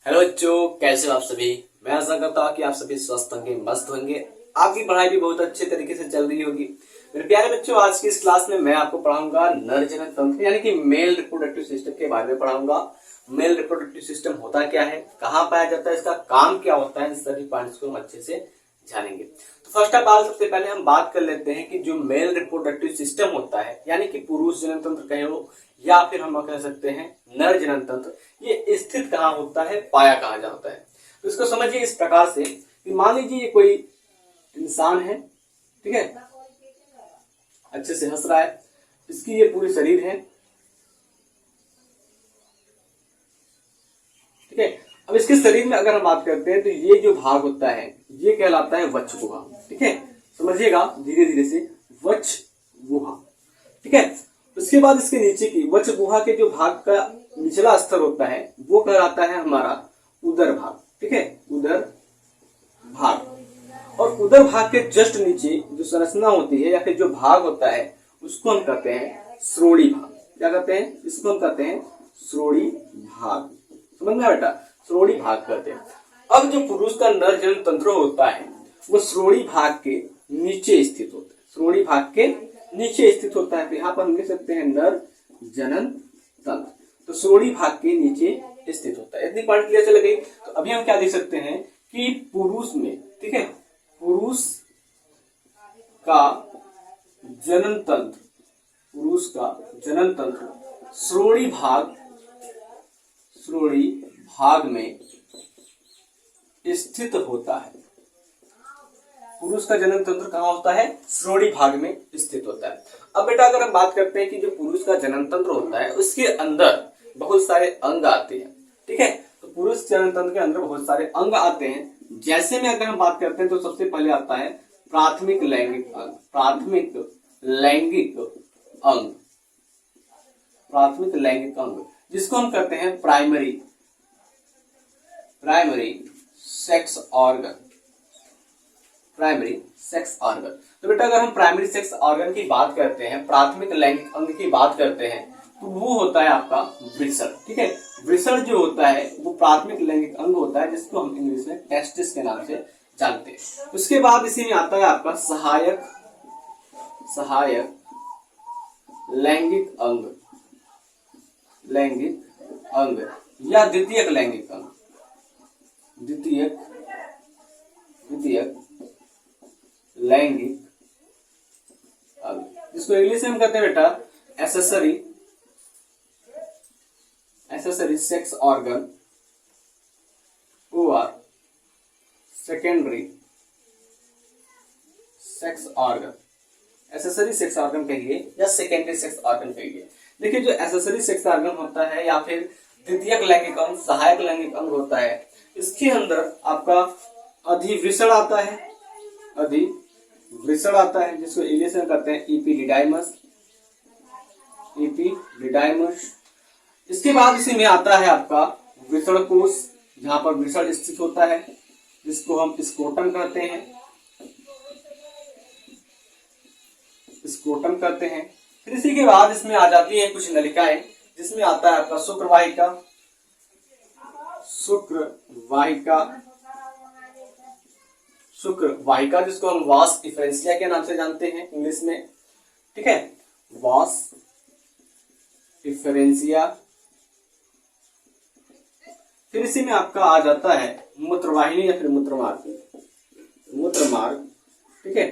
Hello बच्चों, कैसे हो आप सभी। मैं आशा करता हूँ कि आप सभी स्वस्थ होंगे, मस्त होंगे। आपकी पढ़ाई भी बहुत अच्छे तरीके से चल रही होगी। मेरे प्यारे बच्चों, आज की इस क्लास में मैं आपको पढ़ाऊंगा नर जनन तंत्र यानी कि मेल रिप्रोडक्टिव सिस्टम के बारे में पढ़ाऊंगा। मेल रिप्रोडक्टिव सिस्टम होता क्या है, कहाँ पाया जाता है, इसका काम क्या होता है, इन सभी पॉइंट्स को हम अच्छे से जानेंगे। तो फर्स्ट ऑफ ऑल सबसे पहले हम बात कर लेते हैं कि जो मेल रिप्रोडक्टिव सिस्टम होता है यानी कि पुरुष जनन तंत्र कहे हो या फिर हम कह सकते हैं नर जनन तंत्र, ये स्थित कहाँ होता है, पाया कहाँ जाता है। तो इसको समझिए इस प्रकार से कि मान लीजिए ये कोई इंसान है, ठीक है, अच्छे से हंस रहा है, इसकी ये पूरी शरीर है, ठीक है। अब इसके शरीर में अगर हम बात करते हैं तो ये जो भाग होता है ये कहलाता है वक्ष गुहा, ठीक है। समझिएगा धीरे धीरे से, वक्ष गुहा, ठीक है। उसके बाद इसके नीचे की वक्ष गुहा के जो भाग का निचला स्तर होता है वो कहलाता है हमारा उदर भाग, ठीक है, उदर भाग। और उदर भाग के जस्ट नीचे जो संरचना होती है या फिर जो भाग होता है उसको हम कहते हैं श्रोणी भाग। क्या कहते हैं, इसको हम कहते हैं श्रोणी भाग। समझ में बेटा, श्रोणी भाग कहते हैं। अब जो पुरुष का नर जनन तंत्र होता है वो श्रोणी भाग के नीचे स्थित होता है, श्रोणी भाग के नीचे स्थित होता है। तो यहाँ पर हम लिख सकते हैं नर जनन तंत्र, तो श्रोणी भाग के नीचे स्थित होता है। इतनी पॉइंट क्लियर चल गई। तो अभी हम क्या लिख सकते हैं कि पुरुष में, ठीक है, पुरुष का जनन तंत्र, पुरुष का जनन तंत्र श्रोणी भाग में स्थित होता है। पुरुष का जनन तंत्र कहाँ होता है, श्रोणी भाग में स्थित होता है। अब बेटा अगर हम बात करते हैं कि जो पुरुष का जनन तंत्र होता है उसके अंदर बहुत सारे अंग आते हैं, ठीक है। तो पुरुष जनन तंत्र के अंदर बहुत सारे अंग आते हैं। जैसे में अगर हम बात करते हैं तो सबसे पहले आता है प्राथमिक लैंगिक अंग, प्राथमिक लैंगिक अंग, प्राथमिक लैंगिक अंग जिसको हम कहते हैं primary sex organ, primary sex organ. तो बेटा अगर हम प्राइमरी सेक्स ऑर्गन की बात करते हैं, प्राथमिक लैंगिक अंग की बात करते हैं, तो वो होता है आपका वृषण, ठीक है। वृषण जो होता है वो प्राथमिक लैंगिक अंग होता है जिसको हम इंग्लिश में टेस्टिस के नाम से जानते हैं। उसके बाद इसी में आता है आपका सहायक लैंगिक अंग या द्वितीयक लैंगिक अंग, द्वितीयक लैंगिक अंग जिसको इंग्लिश में हम कहते हैं बेटा एसेसरी सेक्स ऑर्गन और secondary sex organ. Accessory sex organ कहिए या सेकेंडरी सेक्स ऑर्गन कहिए। देखिए जो एसेसरी सेक्स ऑर्गन होता है या फिर द्वितीयक लैंगिक अंग, सहायक लैंगिक अंग होता है, इसके अंदर आपका अधिवृषण आता है, अधिवृषण आता है जिसको इंग्लिश में कहते हैं एपिडिडाइमस। इसके बाद इसी में आता है आपका वृषण कोश, जहां पर वृषण स्थित होता है जिसको हम स्क्रोटम कहते हैं। फिर इसी के बाद इसमें आ जाती है कुछ नलिकाएं जिसमें आता है आपका शुक्रवाहिका जिसको हम वास डिफरेंशिया के नाम से जानते हैं इंग्लिश में, ठीक है, वास डिफरेंशिया। फिर इसी में आपका आ जाता है मूत्रवाहिनी या फिर मूत्रमार्ग, ठीक है,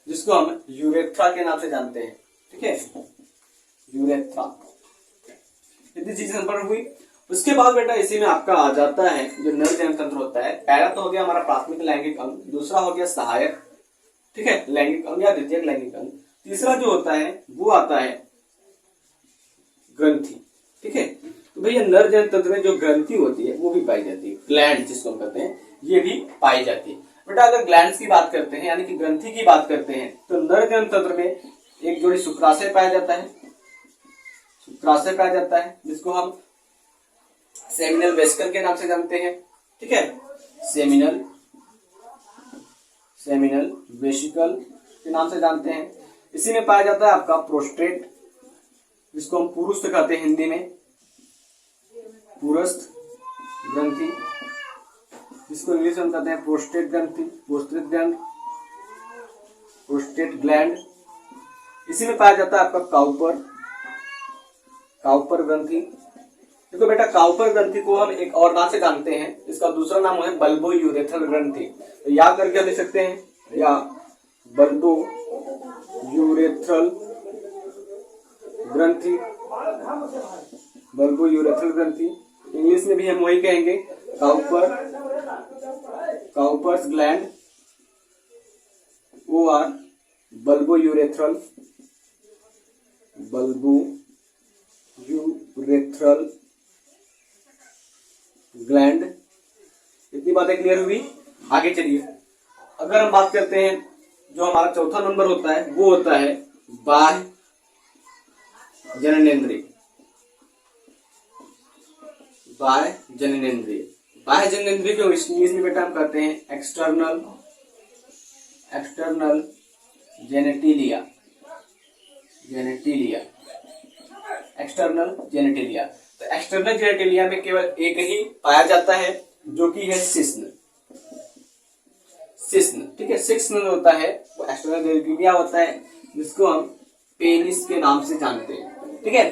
जिसको हम यूरेथ्रा के नाम से जानते हैं, ठीक है, यूरेथ्रा। इतनी चीजें संपन्न हुई। उसके बाद बेटा इसी में आपका आ जाता है जो नर जनन तंत्र होता है। पहला तो हो गया हमारा प्राथमिक लैंगिक अंग, दूसरा हो गया सहायक, ठीक है, लैंगिक अंग या द्वितीयक लैंगिक अंग, तीसरा जो होता है वो आता है ग्रंथि, ठीक है। तो भैया नर जनन तंत्र में जो ग्रंथि होती है वो भी पाई जाती है, ग्लैंड जिसको हम कहते हैं, ये भी पाई जाती है। बेटा अगर ग्लैंड्स की बात करते हैं यानी कि ग्रंथि की बात करते हैं तो नर जनन तंत्र में एक जोड़ी शुक्राशय पाया जाता है, जिसको हम सेमिनल वेसिकल के नाम से जानते हैं, ठीक है, सेमिनल वेसिकल के नाम से जानते हैं। इसी में पाया जाता है आपका प्रोस्टेट, जिसको हम पुरुष कहते हैं हिंदी में, पुरस्थ ग्रंथि, इसको इंग्लिश में कहते हैं प्रोस्टेट ग्रंथि, प्रोस्टेट ग्लैंड, प्रोस्टेट ग्लैंड। इसी में पाया जाता है आपका काउपर, काउपर ग्रंथि। देखो बेटा, काउपर ग्रंथि को हम एक और नाम से जानते हैं, इसका दूसरा नाम है बल्बो यूरेथ्रल ग्रंथि। तो याद करके लिख सकते हैं, या बल्बो यूरेथ्रल ग्रंथि, बल्बो यूरेथ्रल ग्रंथि। इंग्लिश में भी हम वही कहेंगे, Cowper, Cowper's gland, OR bulbo urethral, bulbo urethral gland. इतनी बातें क्लियर हुई। आगे चलिए, अगर हम बात करते हैं, जो हमारा चौथा नंबर होता है वो होता है बाह्य जननेंद्रिय, बाह्य जननेंद्रिय। बाह्य जननेंद्रिय को इंग्लिश में बेटा हम कहते हैं external, external genitalia, genitalia, external genitalia. तो एक्सटर्नल जेनेटिलिया में केवल एक ही पाया जाता है, जो कि है शिश्न, शिश्न। ठीक है, शिश्न होता है वो एक्सटर्नल जेनेटिलिया होता है, जिसको हम पेनिस के नाम से जानते हैं। ठीक है,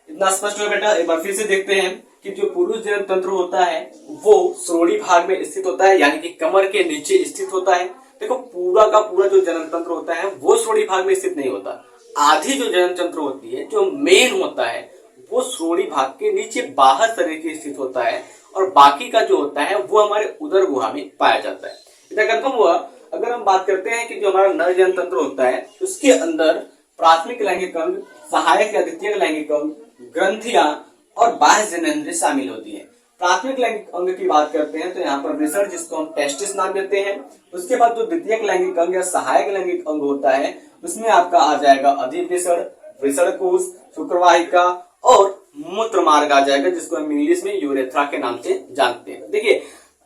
इतना स्पष्ट हो बेटा। एक बार फिर से देखते हैं कि जो पुरुष जनन तंत्र होता है वो श्रोणि भाग में स्थित होता है, यानी कि कमर के नीचे स्थित होता है। देखो, पूरा का पूरा जो जनन तंत्र होता है वो श्रोणि भाग में स्थित नहीं होता। आधी जो जनन तंत्र होती है, जो मेन होता है, वो श्रोणि भाग के नीचे बाहर शरीर के स्थित होता है, और बाकी का जो होता है वो हमारे उदर गुहा में पाया जाता है। इतना कंफर्म हुआ। अगर हम बात करते हैं कि जो हमारा नर जनन तंत्र होता है उसके अंदर प्राथमिक लैंगिक अंग, सहायक या द्वितीयक लैंगिक अंग, ग्रंथियां और बाह्य जननेंद्रिय शामिल होती है। प्राथमिक लैंगिक अंग की बात करते हैं तो यहाँ पर वृषण, जिसको हम टेस्टिस नाम देते हैं। उसके बाद जो द्वितीयक लैंगिक अंग या सहायक लैंगिक अंग होता है उसमें आपका आ जाएगा अधिवृषण, वृषणकोश, शुक्रवाहिका और मूत्र मार्ग आ जाएगा, जिसको हम इंग्लिश में यूरेथ्रा के नाम से जानते हैं। देखिए,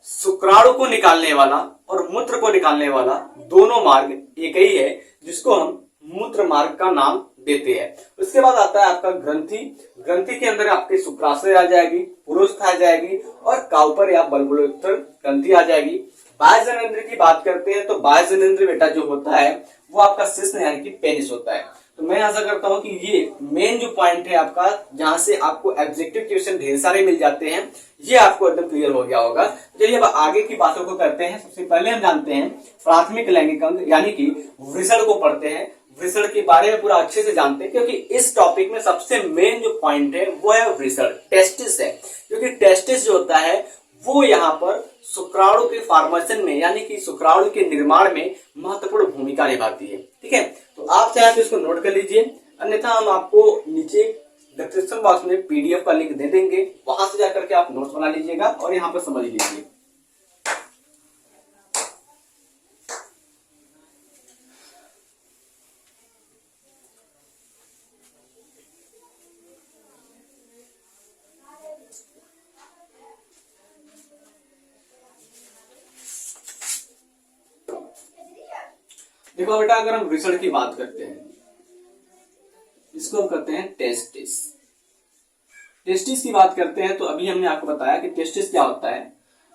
शुक्राणु को निकालने वाला और मूत्र को निकालने वाला दोनों मार्ग एक ही है, जिसको हम मूत्र मार्ग का नाम देते हैं। उसके बाद आता है आपका ग्रंथि। ग्रंथि के अंदर आपके शुक्राशय आ जाएगी, पुरुष आ जाएगी और काउपर या बल्बोयूरेथ्रल ग्रंथि आ जाएगी। बाह्य जननेंद्रिय की बात करते हैं तो बाह्य जननेंद्रिय बेटा जो होता है वो आपका शिश्न यानी कि पेनिस होता है। तो मैं आशा करता हूं कि ये मेन जो पॉइंट है आपका, जहां से आपको एब्जेक्टिव क्वेश्चन ढेर सारे मिल जाते हैं, ये आपको एकदम क्लियर हो गया होगा। चलिए अब आगे की बातों को करते हैं। सबसे पहले हम जानते हैं प्राथमिक लैंगिक अंग यानी कि वृषण को पढ़ते हैं। वृषण के बारे में पूरा अच्छे से जानते हैं, क्योंकि इस टॉपिक में सबसे मेन जो पॉइंट है वो है वृषण, टेस्टिस है। क्योंकि टेस्टिस जो होता है वो यहाँ पर शुक्राणु के फॉर्मेशन में यानी कि शुक्राणु के निर्माण में महत्वपूर्ण भूमिका निभाती है। ठीक है, तो आप चाहे तो इसको नोट कर लीजिए, अन्यथा हम आपको नीचे डिस्क्रिप्शन बॉक्स में PDF का लिंक दे देंगे, वहां से जाकर के आप नोट्स बना लीजिएगा और यहाँ पर समझ लीजिए। देखो बेटा, अगर हम वृषण की बात करते हैं, इसको हम कहते हैं टेस्टिस। टेस्टिस की बात करते हैं तो अभी हमने आपको बताया कि टेस्टिस क्या होता है।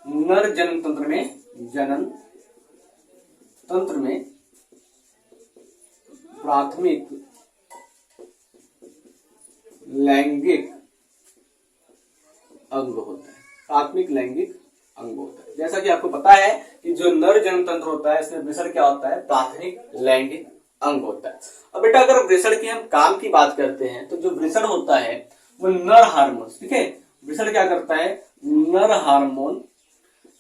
नर जनन तंत्र में प्राथमिक लैंगिक अंग होता है, प्राथमिक लैंगिक अंग होता है। जैसा कि आपको पता है कि जो नर जनन तंत्र होता है इसमें वृषण क्या होता है, प्राथमिक लैंगिक अंग होता है। अब बेटा अगर वृषण की हम काम की बात करते हैं तो जो वृषण होता है वो नर हार्मोन, ठीक है, वृषण क्या करता है, नर हार्मोन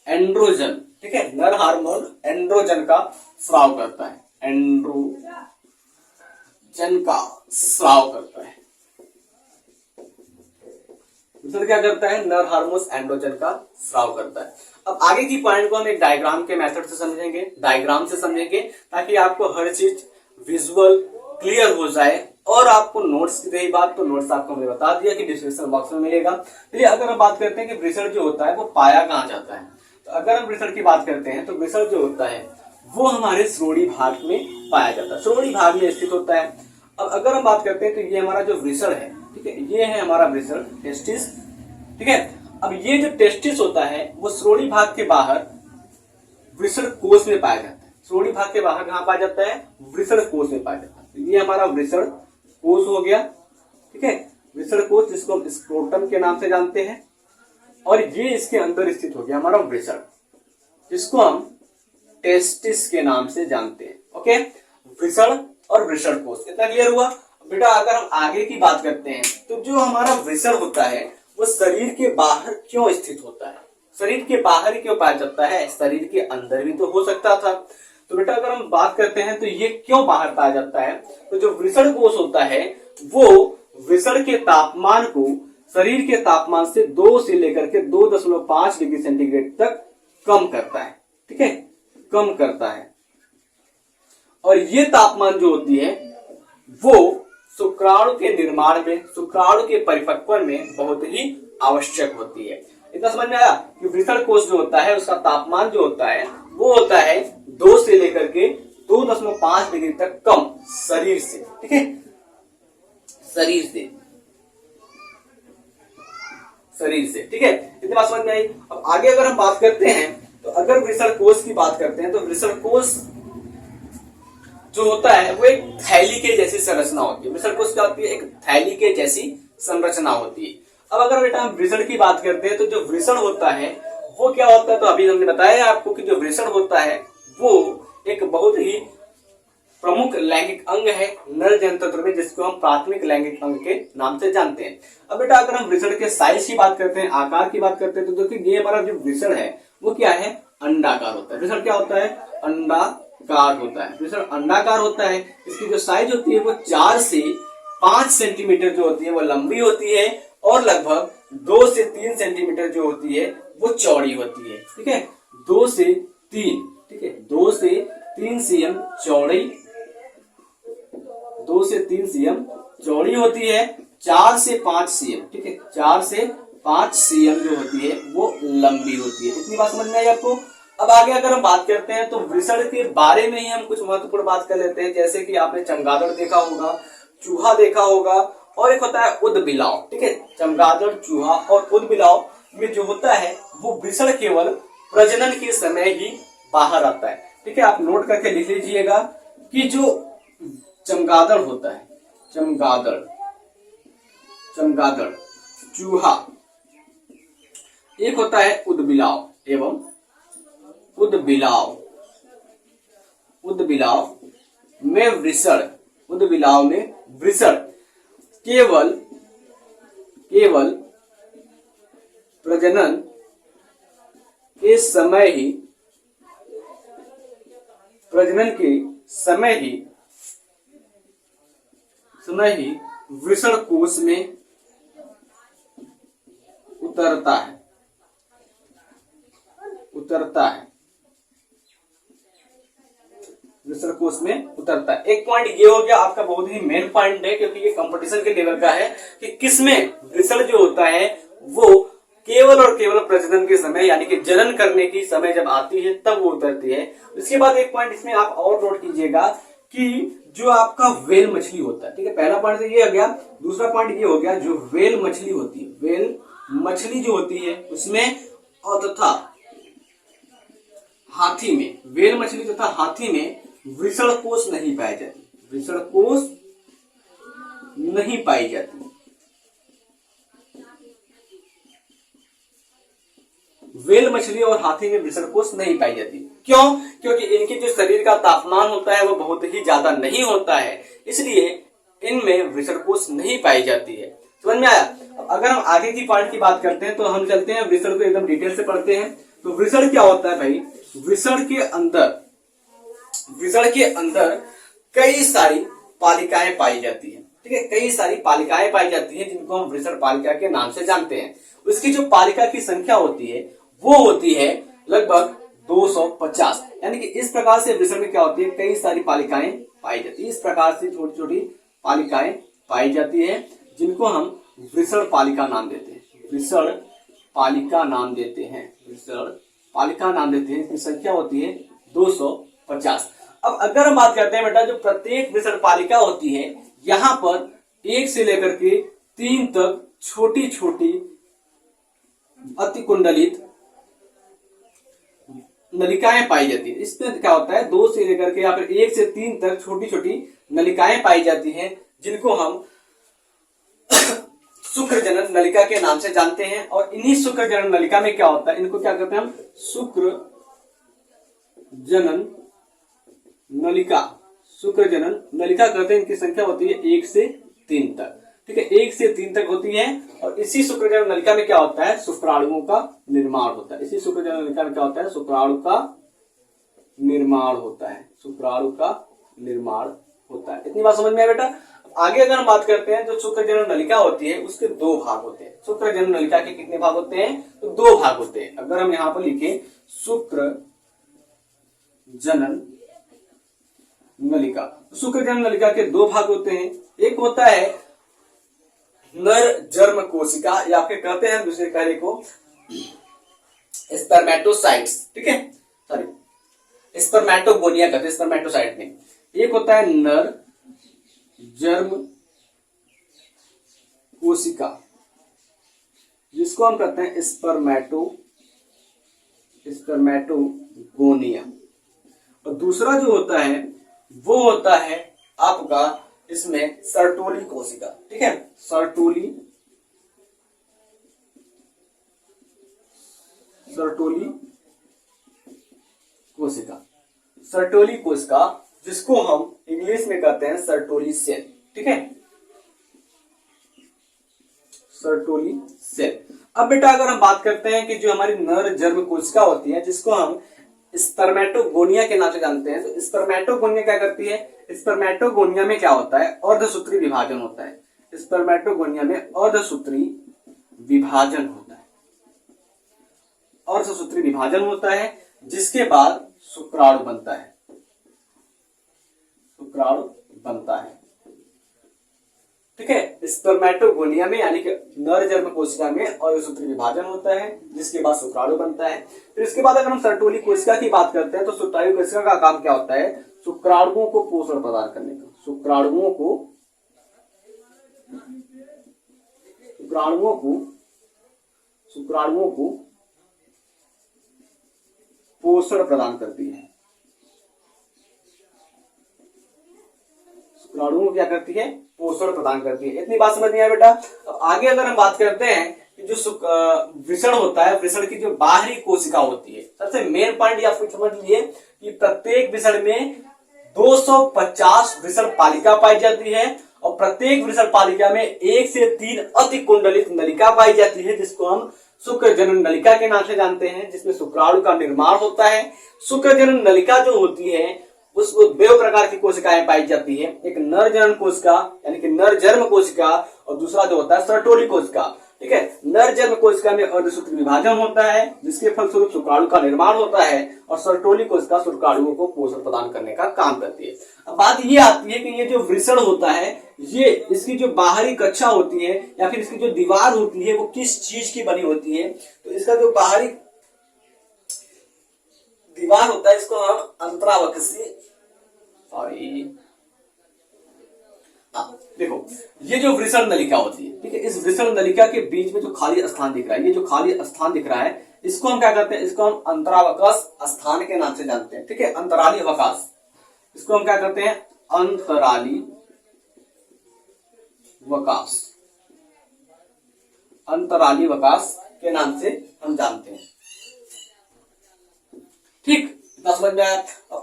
एंड्रोजन, ठीक है, नर हार्मोन एंड्रोजन का स्राव करता है, एंड्रोजन का स्राव करता है। वृषण क्या करता है, नर हार्मोन एंड्रोजन का स्राव करता है। अब आगे की पॉइंट को हम एक डायग्राम के मेथड से समझेंगे, डायग्राम से समझेंगे, ताकि आपको हर चीज विजुअल क्लियर हो जाए। और आपको नोट्स की रही बात तो नोट्स आपको हमने बता दिया कि डिस्क्रिप्शन बॉक्स में मिलेगा। चलिए अगर हम बात करते हैं कि वृषण जो होता है वो पाया कहाँ जाता है, तो अगर हम वृषण की बात करते हैं तो वृषण जो होता है वो हमारे श्रोणि भाग में पाया जाता है, श्रोणि भाग में स्थित होता है। अब अगर हम बात करते हैं तो ये हमारा जो वृषण है, ठीक है, ये है हमारा वृषण टेस्टिस, ठीक है। अब ये जो टेस्टिस होता है वो श्रोणि भाग के बाहर वृषण कोश में पाया जाता है। श्रोणि भाग के बाहर कहाँ पाया जाता है? वृषण कोश में पाया जाता है। तो ये हमारा वृषण कोश हो गया, ठीक है, वृषण कोश जिसको हम स्क्रोटम के नाम से जानते हैं, और ये इसके अंदर स्थित हो गया हमारा वृषण, जिसको हम टेस्टिस के नाम से जानते हैं। ओके, वृषण और वृषण कोश, इतना क्लियर हुआ बेटा। अगर हम आगे की बात करते हैं तो जो हमारा वृषण होता है वो शरीर के बाहर क्यों स्थित होता है? शरीर के बाहर ही क्यों पाया जाता है? शरीर के अंदर भी तो हो सकता था। तो बेटा अगर हम बात करते हैं तो ये क्यों बाहर पाया जाता है? तो जो वृषण कोश होता है वो वृषण के तापमान को शरीर के तापमान से 2 से लेकर के 2.5 डिग्री सेंटीग्रेड तक कम करता है, ठीक है, कम करता है। और ये तापमान जो होती है वो शुक्राणु के निर्माण में, शुक्राणु के परिपक्वन में बहुत ही आवश्यक होती है। इतना समझ में आया कि वृषण कोश जो होता है उसका तापमान जो होता है वो होता है 2 से लेकर के 2.5 डिग्री तक कम शरीर से, ठीक है, शरीर से, ठीक है। इतनी बात समझ में आई। अब आगे अगर हम बात करते हैं तो अगर वृषण कोश की बात करते हैं तो वृषण कोश जो होता है वो एक थैली के जैसी संरचना होती है। वृषण कोश क्या होती है? एक थैली के जैसी संरचना होती है। अब अगर बेटा हम वृषण की बात करते हैं तो जो वृषण होता है वो क्या होता है? तो अभी हमने बताया आपको कि जो वृषण होता है वो एक बहुत ही प्रमुख लैंगिक अंग है नर जनतंत्र में, जिसको हम प्राथमिक लैंगिक अंग के नाम से जानते हैं। अब बेटा अगर हम वृषण के साइज की बात करते हैं, आकार की बात करते हैं, तो देखिए ये हमारा जो वृषण है वो क्या है? अंडाकार होता है। वृषण क्या होता है? अंडाकार होता है। वृषण अंडाकार होता है। इसकी जो साइज होती है वो 4 से 5 सेंटीमीटर जो होती है वो लंबी होती है, और लगभग 2 से 3 सेंटीमीटर जो होती है वो चौड़ी होती है, ठीक है, 2 से 3, ठीक है, 2 से 3 cm चौड़ी, 2 से 3 cm चौड़ी होती है, 4 से 5 cm, ठीक है, 4 से 5 cm जो होती है वो लंबी होती है। इतनी बात समझ में आई आपको। अब आगे अगर हम बात करते हैं तो वृषण के बारे में ही हम कुछ महत्वपूर्ण बात कर लेते हैं, जैसे कि आपने चमगादड़ देखा होगा, चूहा देखा होगा, और एक होता है उदबिलाव, ठीक है। चमगादड़, चूहा और उदबिलाव में जो होता है वो वृषण केवल प्रजनन के समय ही बाहर आता है, ठीक है। आप नोट करके लिख लीजिएगा कि जो चमगादड़ होता है, चमगादड़, चूहा, एक होता है उदबिलाव एवं उदबिलाव में वृषण केवल प्रजनन के समय ही वृषण कोश में उतरता है। वृषण कोश में उतरता है। एक पॉइंट ये हो गया आपका, बहुत ही मेन पॉइंट है, क्योंकि ये कंपटीशन के लेवल का है कि किसमें वृषण जो होता है वो केवल और केवल प्रजनन के समय, यानी कि जनन करने की समय जब आती है तब वो उतरती है। उसके बाद एक पॉइंट इसमें आप और नोट कीजिएगा कि जो आपका व्हेल मछली होता है, ठीक है, पहला पॉइंट तो ये हो गया। दूसरा पॉइंट ये हो गया, जो व्हेल मछली होती है, व्हेल मछली जो होती है उसमें और तथा हाथी में, व्हेल मछली तथा हाथी में वृषण कोश नहीं पाई जाती, वृषण कोश नहीं पाई जाती। व्हेल मछली और हाथी में वृषण कोश नहीं पाई जाती। क्यों? क्योंकि इनके जो शरीर का तापमान होता है वो बहुत ही ज्यादा नहीं होता है, इसलिए इनमें वृषण कोश नहीं पाई जाती है। समझ में आया? अगर हम आगे की पार्ट की बात करते हैं तो हम चलते हैं वृषण को एकदम डिटेल से पढ़ते हैं। तो वृषण क्या होता है भाई? वृषण के अंदर कई सारी पालिकाएं पाई जाती हैं, ठीक है, कई सारी पालिकाएं पाई जाती हैं जिनको हम वृषण पालिका के नाम से जानते हैं। उसकी जो पालिका की संख्या होती है वो होती है लगभग 250, यानी कि इस प्रकार से वृषण में क्या होती है, कई सारी पालिकाएं पाई जाती है। इस प्रकार से छोटी छोटी पालिकाएं पाई जाती है जिनको हम वृषण पालिका नाम देते हैं, वृषण पालिका नाम देते हैं, वृषण पालिका नाम देते हैं। इसकी संख्या होती है 250। अब अगर हम बात करते हैं बेटा, जो प्रत्येक वृषण पालिका होती है यहाँ पर 1 से लेकर के 3 तक छोटी छोटी अतिकुंडलित नलिकाएं पाई जाती है। इसमें क्या होता है, 2 से लेकर के या फिर 1 से 3 तक छोटी छोटी नलिकाएं पाई जाती हैं, जिनको हम शुक्र जनन नलिका के नाम से जानते हैं। और इन्हीं शुक्र जनन नलिका में क्या होता है, इनको क्या कहते हैं हम, शुक्र जनन नलिका, शुक्र जनन नलिका कहते हैं। इनकी संख्या होती है 1 से 3 तक, ठीक है, 1 से 3 तक होती है। और इसी शुक्र जनन नलिका में क्या होता है, शुक्राणुओं का निर्माण होता है। इसी शुक्र जनन नलिका में क्या होता है, शुक्राणु का निर्माण होता है, शुक्राणु का निर्माण होता है। इतनी बात समझ में आया बेटा। आगे अगर हम बात करते हैं, जो शुक्र जनन नलिका होती है उसके 2 भाग होते हैं। शुक्र जनन नलिका के कितने भाग होते हैं, तो 2 भाग होते हैं। अगर हम यहाँ पर लिखें शुक्र जनन नलिका, शुक्र जनन नलिका के 2 भाग होते हैं। एक होता है नर जर्म कोशिका, या फिर कहते हैं दूसरे कार्य को स्पर्मेटोसाइट्स, ठीक है, सॉरी स्पर्मेटोगोनिया कहते हैं स्पर्मेटोसाइट में। एक होता है नर जर्म कोशिका, जिसको हम कहते हैं स्पर्मेटोगोनिया। और दूसरा जो होता है वो होता है आपका इसमें सर्टोली कोशिका, ठीक है, सर्टोली कोशिका, सर्टोली कोशिका, जिसको हम इंग्लिश में कहते हैं सर्टोली सेल, ठीक है, सर्टोली सेल। अब बेटा अगर हम बात करते हैं कि जो हमारी नर जर्म कोशिका होती है, जिसको हम स्पर्मेटोगोनिया के नाम से जानते हैं, तो स्पर्मेटोगोनिया क्या करती है, स्पर्मेटोगोनिया में क्या होता है, अर्धसूत्री विभाजन होता है। स्पर्मेटोगोनिया में अर्धसूत्री विभाजन होता है, अर्धसूत्री विभाजन होता है, जिसके बाद शुक्राणु बनता है, शुक्राणु बनता है, ठीक है। स्पर्मेटोगोनिया में यानी कि नर जर्म कोशिका में अर्धसूत्री विभाजन होता है, जिसके बाद शुक्राणु बनता है। फिर इसके बाद अगर हम सर्टोली कोशिका की बात करते हैं, तो सर्टोली कोशिका का काम क्या होता है, शुक्राणुओं को पोषण प्रदान करने का, शुक्राणुओं को पोषण प्रदान करती है, शुक्राणुओं को क्या करती है, पोषण प्रदान करती है। इतनी बात समझ में आया बेटा। अब आगे अगर हम बात करते हैं कि जो वृषण होता है, वृषण की जो बाहरी कोशिका होती है, सबसे मेन पॉइंट आपको समझ लीजिए कि प्रत्येक वृषण में 250 वृषण पालिका पाई जाती है, और प्रत्येक वृषण पालिका में 1 से 3 अतिकुंडलित नलिका पाई जाती है, जिसको हम शुक्र जनन नलिका के नाम से जानते हैं, जिसमें शुक्राणु का निर्माण होता है। शुक्र जनन नलिका जो होती है उसको 2 प्रकार की कोशिकाएं पाई जाती है, एक नर जनन कोशिका यानी कि नर जर्म कोशिका, और दूसरा जो होता है सर्टोली कोशिका, ठीक है। नर जर्म कोशिका में अर्धसूत्री विभाजन होता है, जिसके फलस्वरूप शुक्राणु का निर्माण होता है, और सर्टोली कोशिका शुक्राणुओं को पोषण प्रदान करने का काम करती है। अब बात ये आती है कि ये जो वृषण होता है, ये इसकी जो बाहरी कक्षा होती है या फिर इसकी जो दीवार होती है वो किस चीज की बनी होती है, तो इसका जो बाहरी दीवार होता है इसको हम अंतरावक्सी, सॉरी देखो ये जो वृषण नलिका होती है, ठीक है, इस वृषण नलिका के बीच में जो खाली स्थान दिख रहा है, ये जो खाली स्थान दिख रहा है, इसको हम क्या करते हैं, इसको हम अंतरावकाश स्थान के नाम से जानते हैं, ठीक है, अंतराली अवकाश। इसको हम क्या करते हैं, अंतराली वकाश, अंतराली वकाश के नाम से हम जानते हैं, ठीक। समझ में आया।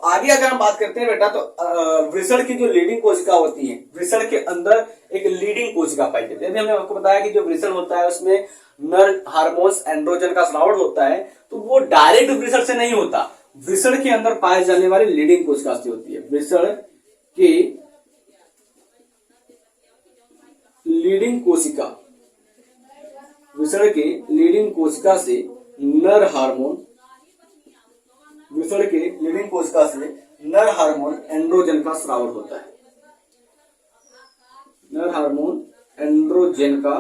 आगे अगर हम बात करते हैं बेटा, तो वृषण की जो लीडिंग कोशिका होती है, वृषण के अंदर एक लीडिंग कोशिका पाई जाती है। अभी हमने आपको बताया कि जो वृषण होता है उसमें नर हार्मोन्स एंड्रोजन का स्राव होता है, तो वो डायरेक्ट वृषण से नहीं होता, वृषण के अंदर पाए जाने वाली लीडिंग कोशिका से होती है। वृषण के लीडिंग कोशिका, वृषण के लीडिंग कोशिका से नर हार्मोन, वृषण के लीडिंग कोशिका से नर हार्मोन एंड्रोजन का स्राव होता है, नर हार्मोन एंड्रोजन का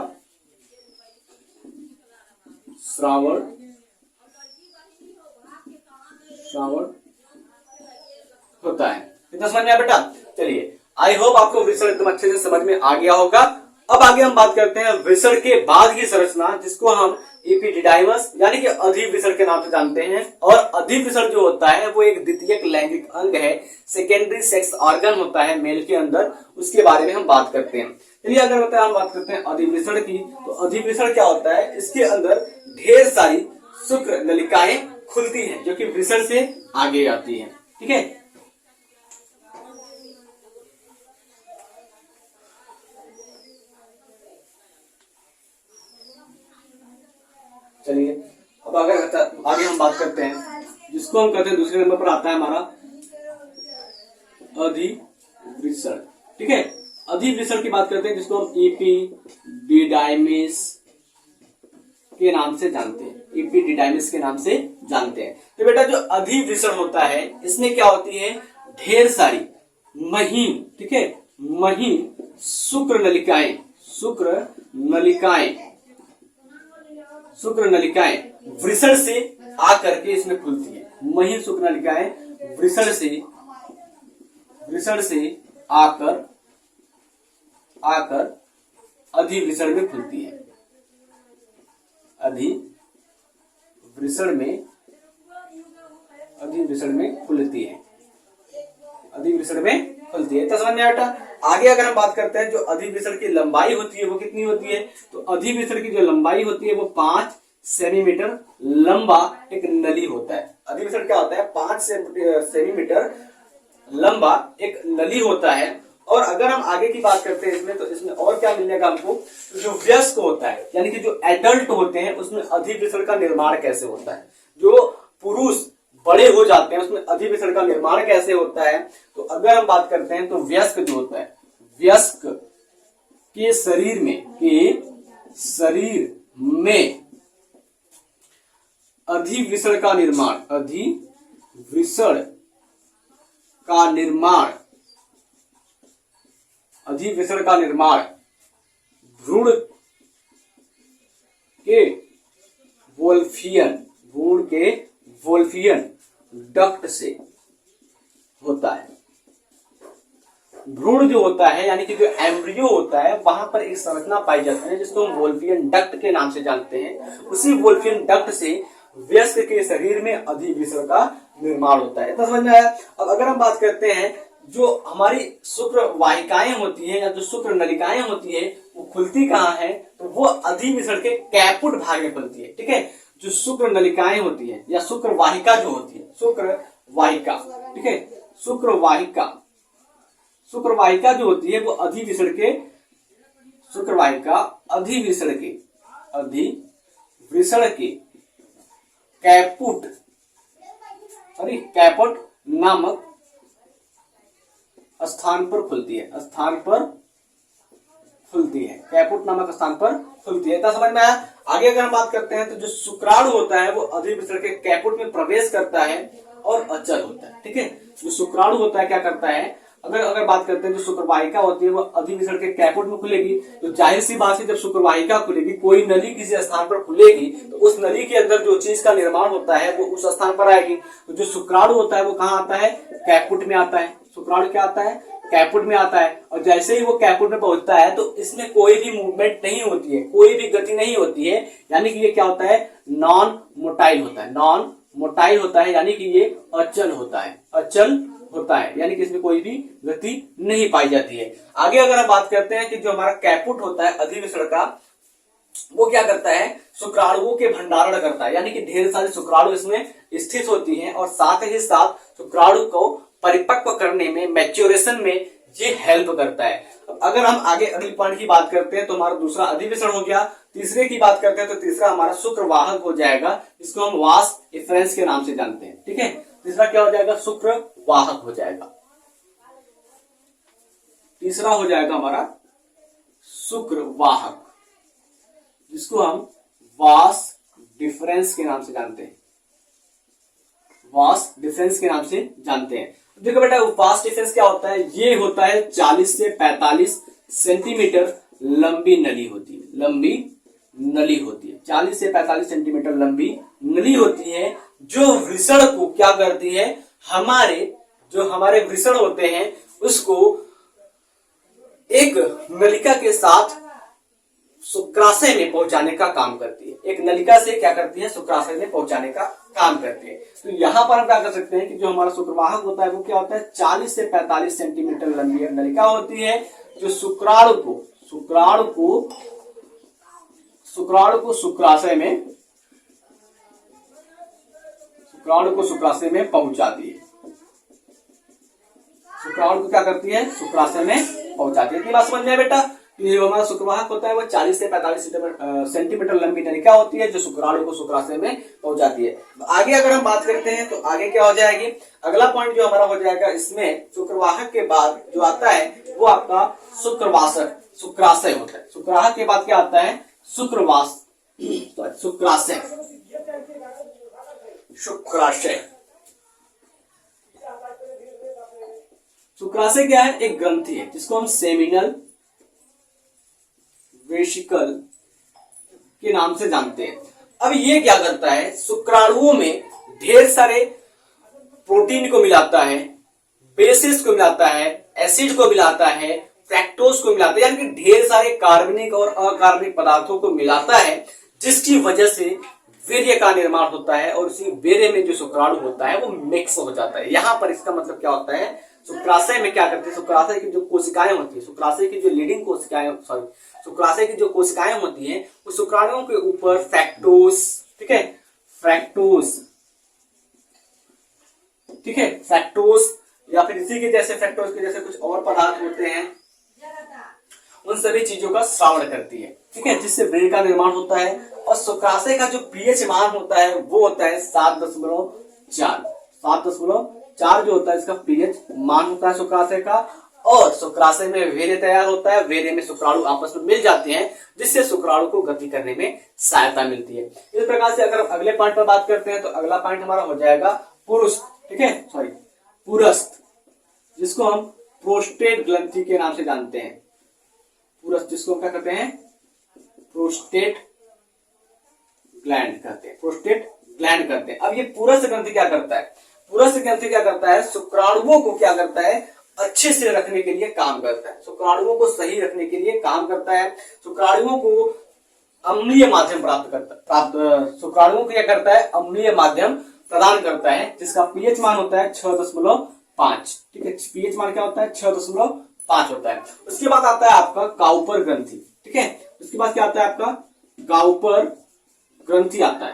श्रावण होता है। इतना समझ में आया बेटा। चलिए आई होप आपको वृषण एकदम अच्छे से समझ में आ गया होगा। अब आगे हम बात करते हैं वृषण के बाद की संरचना, जिसको हम एपिडिडाइमस यानी कि अधिवृषण के नाम से जानते हैं। और अधिवृषण जो होता है वो एक द्वितीयक लैंगिक अंग है, सेकेंडरी सेक्स ऑर्गन होता है मेल के अंदर, उसके बारे में हम बात करते हैं। चलिए अगर होता है हम बात करते हैं अधिवृषण की, तो अधिवृषण क्या होता है, इसके अंदर ढेर सारी शुक्र नलिकाएं खुलती हैं जो कि वृषण से आगे आती हैं। ठीक है, चलिए अब आगे हम बात करते हैं, जिसको हम कहते हैं दूसरे नंबर पर आता है हमारा अधिवृषण। ठीक है, अधिवृषण की बात करते हैं, जिसको हम एपिडिडाइमिस के नाम से जानते हैं, एपिडिडाइमिस के नाम से जानते हैं। तो बेटा जो अधिवृषण होता है इसमें क्या होती है, ढेर सारी महीन, ठीक है, महीन शुक्र नलिकाएं, शुक्र नलिकाएं वृषण से आकर के इसमें खुलती है। महीन शुक्र नलिकाएं वृषण से आकर अधिवृषण में खुलती है, अधिवृषण में खुलती है। तो समझ में आया बेटा। आगे अगर हम बात करते हैं जो अधिवृषण की लंबाई होती है वो कितनी होती है, तो अधिवृषण की जो लंबाई होती है वो 5 सेंटीमीटर लंबा एक नली होता है। अधिवृषण क्या होता है, 5 सेंटीमीटर लंबा एक नली होता है। और अगर हम आगे की बात करते हैं इसमें, तो इसमें और क्या मिलेगा हमको, तो जो वयस्क होता है यानी कि जो एडल्ट होते हैं उसमें अधिवृषण का निर्माण कैसे होता है, जो पुरुष बड़े हो जाते हैं उसमें अधिवृषण का निर्माण कैसे होता है। तो अगर हम बात करते हैं तो वयस्क जो होता है, वयस्क के शरीर में अधिवृषण का निर्माण भ्रूण के वोल्फियन डक्ट से होता है। भ्रूण जो होता है यानी कि जो एम्ब्रियो होता है वहां पर एक संरचना पाई जाती है जिसको हम वोल्फियन डक्ट के नाम से जानते हैं। उसी वोल्फियन डक्ट से वयस्क के शरीर में अधिवृषण का निर्माण होता है। तो समझ में आया। अब अगर हम बात करते हैं जो हमारी शुक्र वाहिकाएं होती हैं या जो शुक्र नलिकाएं होती है वो खुलती कहाँ है, तो वो अधिवृषण के कैपुट भाग में खुलती है। ठीक है, जो शुक्र नलिकाएं होती है या शुक्र वाहिका जो होती है, शुक्र वाहिका, ठीक है, शुक्र वाहिका जो होती है वो अधिवृषण के कैपुट नामक स्थान पर खुलती है, कैपुट नामक स्थान पर खुलती है। समझ में आया। आगे अगर हम बात करते हैं तो जो शुक्राणु होता है वो अधिवृषण के कैपुट में प्रवेश करता है और अचल होता है। ठीक है, जो शुक्राणु होता है क्या करता है, अगर बात करते हैं जो शुक्रवाहिका होती है वो अधिवृषण के कैपुट में खुलेगी, तो जाहिर सी बात है जब शुक्रवाहिका खुलेगी, कोई नली किसी स्थान पर खुलेगी तो उस नली के अंदर जो चीज का निर्माण होता है वो उस स्थान पर आएगी। तो जो शुक्राणु होता है वो कहाँ आता है, कैपुट में आता है। शुक्राणु क्या आता है, कैपुट में आता है। और जैसे ही वो कैपुट में पहुंचता है तो इसमें कोई भी मूवमेंट नहीं होती है, कोई भी गति नहीं होती है, यानी कि ये क्या होता है, नॉन मोटाइल होता है, यानी कि ये अचल होता है, यानी कि इसमें कोई भी गति नहीं पाई जाती है। आगे अगर हम बात करते हैं कि जो हमारा कैपुट होता है अधिवृषण का, वो क्या करता है, शुक्राणुओं के भंडारण करता है, यानी कि ढेर सारे शुक्राणु इसमें स्थित होती हैं और साथ ही साथ शुक्राणु को परिपक्व करने में, मैच्योरेशन में ये हेल्प करता है। अब अगर हम आगे अगली पॉइंट की बात करते हैं तो हमारा दूसरा अधिवृषण हो गया। तीसरे की बात करते हैं तो तीसरा हमारा शुक्रवाहक हो जाएगा, जिसको हम वास इफरेंस के नाम से जानते हैं। ठीक है, तीसरा क्या हो जाएगा, शुक्रवाहक हो जाएगा। तीसरा हो जाएगा हमारा शुक्रवाहक, जिसको हम वास डिफरेंस के नाम से जानते हैं, देखो बेटा वास डिफरेंस क्या होता है, ये होता है 40 से 45 सेंटीमीटर लंबी नली होती है, 40 से 45 सेंटीमीटर लंबी नली होती है, जो वृषण को क्या करती है, हमारे वृषण होते हैं उसको एक नलिका के साथ शुक्राशय में पहुंचाने का काम करती है। एक नलिका से क्या करती है, शुक्राशय में पहुंचाने का काम करती है। तो यहाँ पर हम क्या कर सकते हैं कि जो हमारा शुक्रवाहक होता है वो क्या होता है, 40 से 45 सेंटीमीटर लंबी एक नलिका होती है जो शुक्राणु को शुक्राशय में पहुंचाती है। शुक्राणु को क्या करती है, शुक्राशय में पहुंचाती है। इतनी बात समझ में आए बेटा। ये हमारा शुक्रवाहक होता है वो 40 से 45 सेंटीमीटर लंबी नलिका होती है जो शुक्राणु को शुक्राशय में पहुंचाती है। आगे अगर हम बात करते हैं तो आगे क्या हो जाएगी, अगला पॉइंट जो हमारा हो जाएगा, इसमें शुक्रवाहक के बाद जो आता है वो आपका शुक्राशय होता है। शुक्रवाहक के बाद क्या आता है, शुक्राशय। शुक्राशय क्या है, एक ग्रंथि है जिसको हम सेमिनल वेसिकल के नाम से जानते हैं। अब ये क्या करता है, शुक्राणुओं में ढेर सारे प्रोटीन को मिलाता है, बेसिस को मिलाता है, एसिड को मिलाता है, फ्रैक्टोज को मिलाता है, यानी कि ढेर सारे कार्बनिक और अकार्बनिक पदार्थों को मिलाता है, जिसकी वजह से वीर्य का निर्माण होता है और उसी वीर्य में जो शुक्राणु होता है वो मिक्स हो जाता है। यहां पर इसका मतलब क्या होता है, शुक्राशय में क्या करते हैं, शुक्राशय की जो कोशिकाएं होती है, शुक्राशय की जो लीडिंग कोशिकाएं, शुक्राशय की जो कोशिकाएं होती हैं वो शुक्राणुओं के ऊपर फ्रैक्टोज, ठीक है, फ्रैक्टोज या फिर इसी के जैसे फ्रैक्टोज के जैसे कुछ और पदार्थ होते हैं, उन सभी चीजों का श्रावण करती है, ठीक है, जिससे ब्रेन का निर्माण होता है। और शुक्राशय का जो पीएच मान होता है वो होता है 7.4 जो होता है इसका पीएच मान होता है शुक्राशय का। और शुक्राशय में वीर्य तैयार होता है, वीर्य में शुक्राणु आपस में मिल जाते हैं, जिससे शुक्राणु को गति करने में सहायता मिलती है। इस प्रकार से अगर अगले पॉइंट पर बात करते हैं तो अगला पॉइंट हमारा हो जाएगा पुरुष, ठीक है, पुरस्थ, जिसको हम प्रोस्टेट ग्रंथि के नाम से जानते हैं। पुरस्थ जिसको हम क्या कहते हैं, प्रोस्टेट ग्लैंड कहते हैं। अब ये पुरस्थ ग्रंथि क्या करता है, पुरस्थ ग्रंथि क्या करता है, शुक्राणुओं को क्या करता है, अच्छे से रखने के लिए काम करता है, शुक्राणुओं को सही रखने के लिए काम करता है। शुक्राणुओं को अम्लीय माध्यम शुक्राणुओं को क्या करता है, अम्लीय माध्यम प्रदान करता है, जिसका पीएच मान होता है 6.5, ठीक है, पीएच मान क्या होता है 6.5 होता है। उसके बाद आता है आपका काउपर ग्रंथि, ठीक है, उसके बाद क्या आता है आपका काउपर ग्रंथि आता है।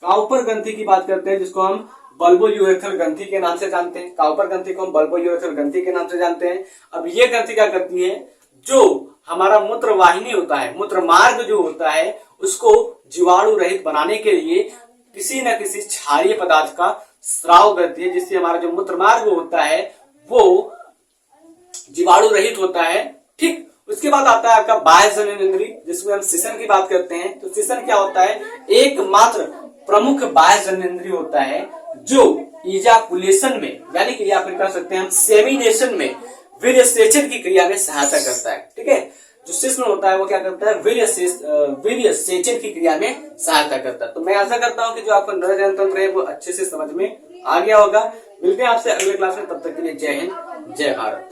काउपर ग्रंथि की बात करते हैं जिसको हम बल्बोयूरेथ्रल ग्रंथि के नाम से जानते हैं। काउपर ग्रंथि को हम बल्बोयूरेथ्रल ग्रंथि के नाम से जानते हैं। अब ये ग्रंथि क्या करती है, जो हमारा मूत्र वाहिनी होता है, मूत्र मार्ग जो होता है, उसको जीवाणु रहित बनाने के लिए किसी न किसी क्षारीय पदार्थ का स्राव करती है, जिससे हमारा जो मूत्र मार्ग होता है वो जीवाणु रहित होता है, ठीक। उसके बाद आता है आपका बाह्य जननेंद्री, जिसमें हम सिसन की बात करते हैं। तो सिसन क्या होता है, एकमात्र प्रमुख बाह्य जननेंद्री होता है जो इजाकुलेशन में, यानी कि या फिर कह सकते हैं हम सेमिनेशन में वीर्य सेचन की क्रिया में सहायता करता है, ठीक है। जो शिश्न होता है वो क्या करता है, वीर्य सेचन की क्रिया में सहायता करता है। तो मैं आशा करता हूं कि जो आपका नर जनन तंत्र है वो अच्छे से समझ में आ गया होगा। मिलते हैं आपसे अगले क्लास में, तब तक के लिए जय हिंद, जय भारत।